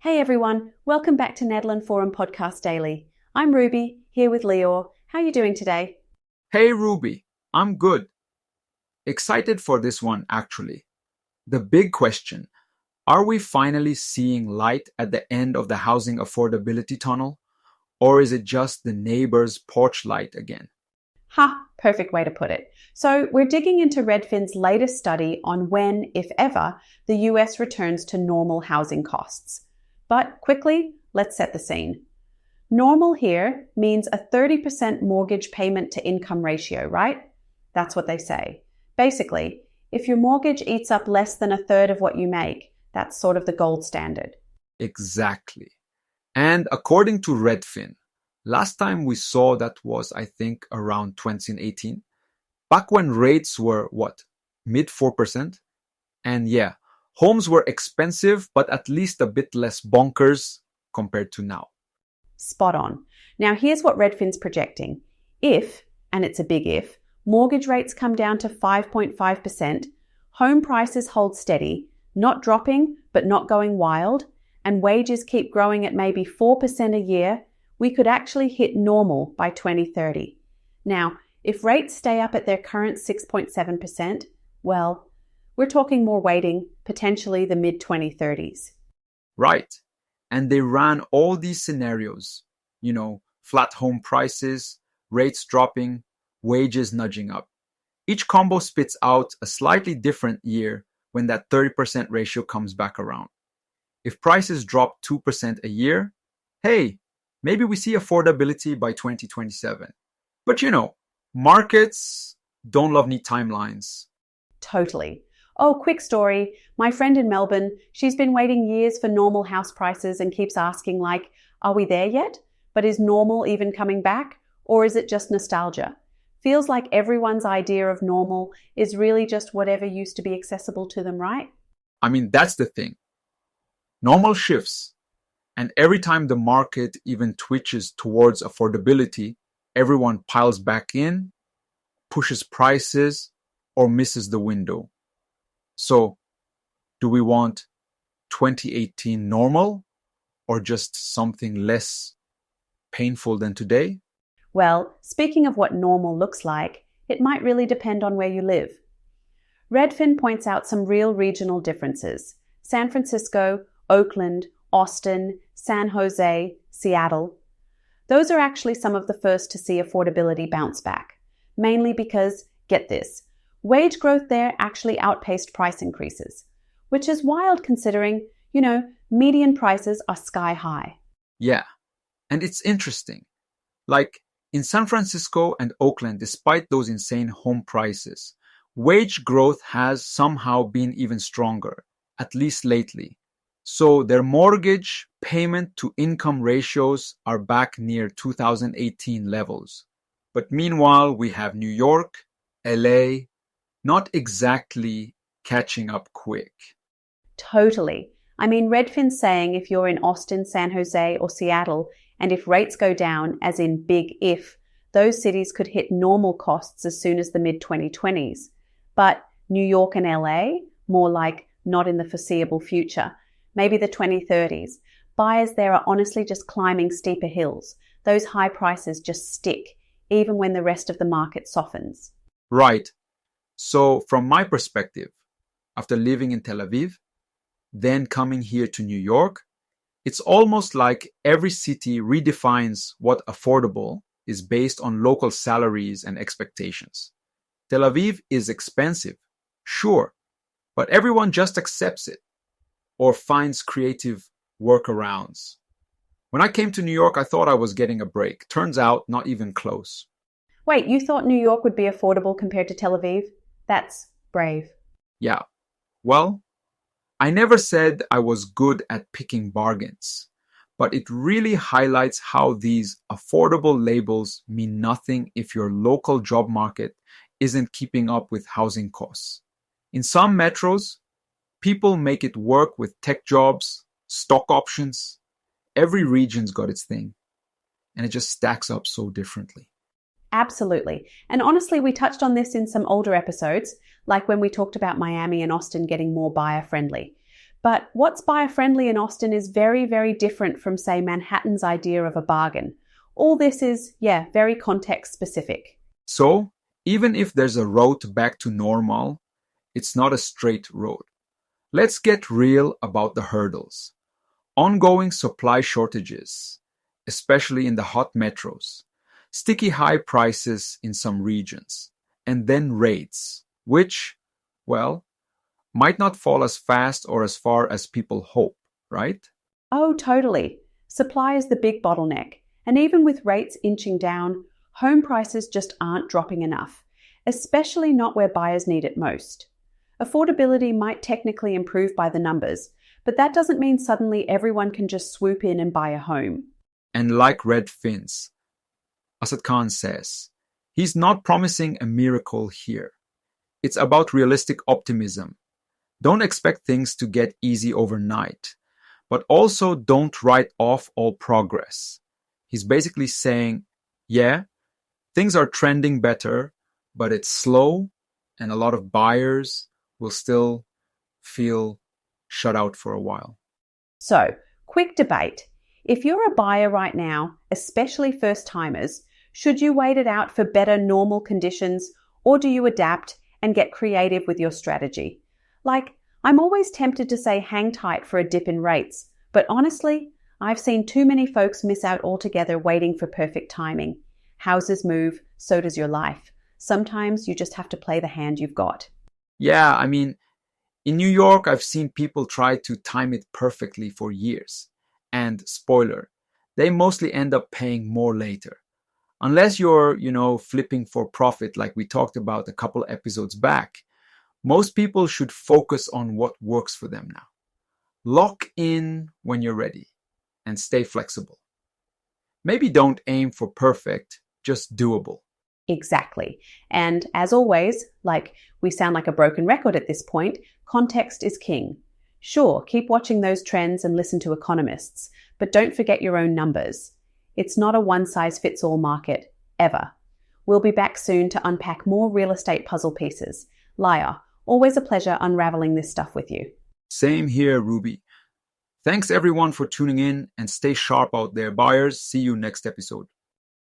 Hey everyone, welcome back to Nederland Forum Podcast Daily. I'm Ruby, here with Leor. How are you doing today? Hey Ruby, I'm good. Excited for this one actually. The big question, are we finally seeing light at the end of the housing affordability tunnel? Or is it just the neighbor's porch light again? Ha, perfect way to put it. So we're digging into Redfin's latest study on when, if ever, the US returns to normal housing costs. But quickly, let's set the scene. Normal here means a 30% mortgage payment to income ratio, right? That's what they say. Basically, if your mortgage eats up less than a third of what you make, that's sort of the gold standard. Exactly. And according to Redfin, last time we saw that was, I think, around 2018, back when rates were, mid 4%? And yeah, homes were expensive, but at least a bit less bonkers compared to now. Spot on. Now here's what Redfin's projecting. If, and it's a big if, mortgage rates come down to 5.5%, home prices hold steady, not dropping, but not going wild, and wages keep growing at maybe 4% a year, we could actually hit normal by 2030. Now, if rates stay up at their current 6.7%, well, we're talking more waiting, potentially the mid-2030s. Right. And they ran all these scenarios, flat home prices, rates dropping, wages nudging up. Each combo spits out a slightly different year when that 30% ratio comes back around. If prices drop 2% a year, hey, maybe we see affordability by 2027. But markets don't love neat timelines. Totally. Oh, quick story. My friend in Melbourne, she's been waiting years for normal house prices and keeps asking are we there yet? But is normal even coming back? Or is it just nostalgia? Feels like everyone's idea of normal is really just whatever used to be accessible to them, right? I mean, that's the thing. Normal shifts. And every time the market even twitches towards affordability, everyone piles back in, pushes prices, or misses the window. So, do we want 2018 normal or just something less painful than today? Well, speaking of what normal looks like, it might really depend on where you live. Redfin points out some real regional differences. San Francisco, Oakland, Austin, San Jose, Seattle. Those are actually some of the first to see affordability bounce back, mainly because, get this, wage growth there actually outpaced price increases, which is wild considering, median prices are sky high. Yeah, and it's interesting. In San Francisco and Oakland, despite those insane home prices, wage growth has somehow been even stronger, at least lately. So their mortgage payment to income ratios are back near 2018 levels. But meanwhile, we have New York, LA, not exactly catching up quick. Totally. I mean, Redfin's saying if you're in Austin, San Jose, or Seattle, and if rates go down, as in big if, those cities could hit normal costs as soon as the mid-2020s. But New York and LA, more like not in the foreseeable future, maybe the 2030s. Buyers there are honestly just climbing steeper hills. Those high prices just stick, even when the rest of the market softens. Right. So from my perspective, after living in Tel Aviv, then coming here to New York, it's almost like every city redefines what affordable is based on local salaries and expectations. Tel Aviv is expensive, sure, but everyone just accepts it or finds creative workarounds. When I came to New York, I thought I was getting a break. Turns out, not even close. Wait, you thought New York would be affordable compared to Tel Aviv? That's brave. Yeah. Well, I never said I was good at picking bargains, but it really highlights how these affordable labels mean nothing if your local job market isn't keeping up with housing costs. In some metros, people make it work with tech jobs, stock options. Every region's got its thing, and it just stacks up so differently. Absolutely. And honestly, we touched on this in some older episodes, like when we talked about Miami and Austin getting more buyer friendly. But what's buyer-friendly in Austin is very, very different from, say, Manhattan's idea of a bargain. All this is, very context-specific. So, even if there's a road back to normal, it's not a straight road. Let's get real about the hurdles. Ongoing supply shortages, especially in the hot metros, sticky high prices in some regions, and then rates, which, well, might not fall as fast or as far as people hope, right? Oh, totally. Supply is the big bottleneck. And even with rates inching down, home prices just aren't dropping enough, especially not where buyers need it most. Affordability might technically improve by the numbers, but that doesn't mean suddenly everyone can just swoop in and buy a home. And like Redfin's, Asad Khan says, he's not promising a miracle here. It's about realistic optimism. Don't expect things to get easy overnight, but also don't write off all progress. He's basically saying, things are trending better, but it's slow, and a lot of buyers will still feel shut out for a while. So, quick debate. If you're a buyer right now, especially first-timers, should you wait it out for better normal conditions, or do you adapt and get creative with your strategy? Like, I'm always tempted to say hang tight for a dip in rates, but honestly, I've seen too many folks miss out altogether waiting for perfect timing. Houses move, so does your life. Sometimes you just have to play the hand you've got. Yeah, I mean, in New York, I've seen people try to time it perfectly for years. And spoiler, they mostly end up paying more later. Unless you're, flipping for profit like we talked about a couple episodes back, most people should focus on what works for them now. Lock in when you're ready and stay flexible. Maybe don't aim for perfect, just doable. Exactly. And as always, we sound like a broken record at this point, context is king. Sure, keep watching those trends and listen to economists, but don't forget your own numbers. It's not a one-size-fits-all market, ever. We'll be back soon to unpack more real estate puzzle pieces. Laia, always a pleasure unraveling this stuff with you. Same here, Ruby. Thanks everyone for tuning in and stay sharp out there, buyers. See you next episode.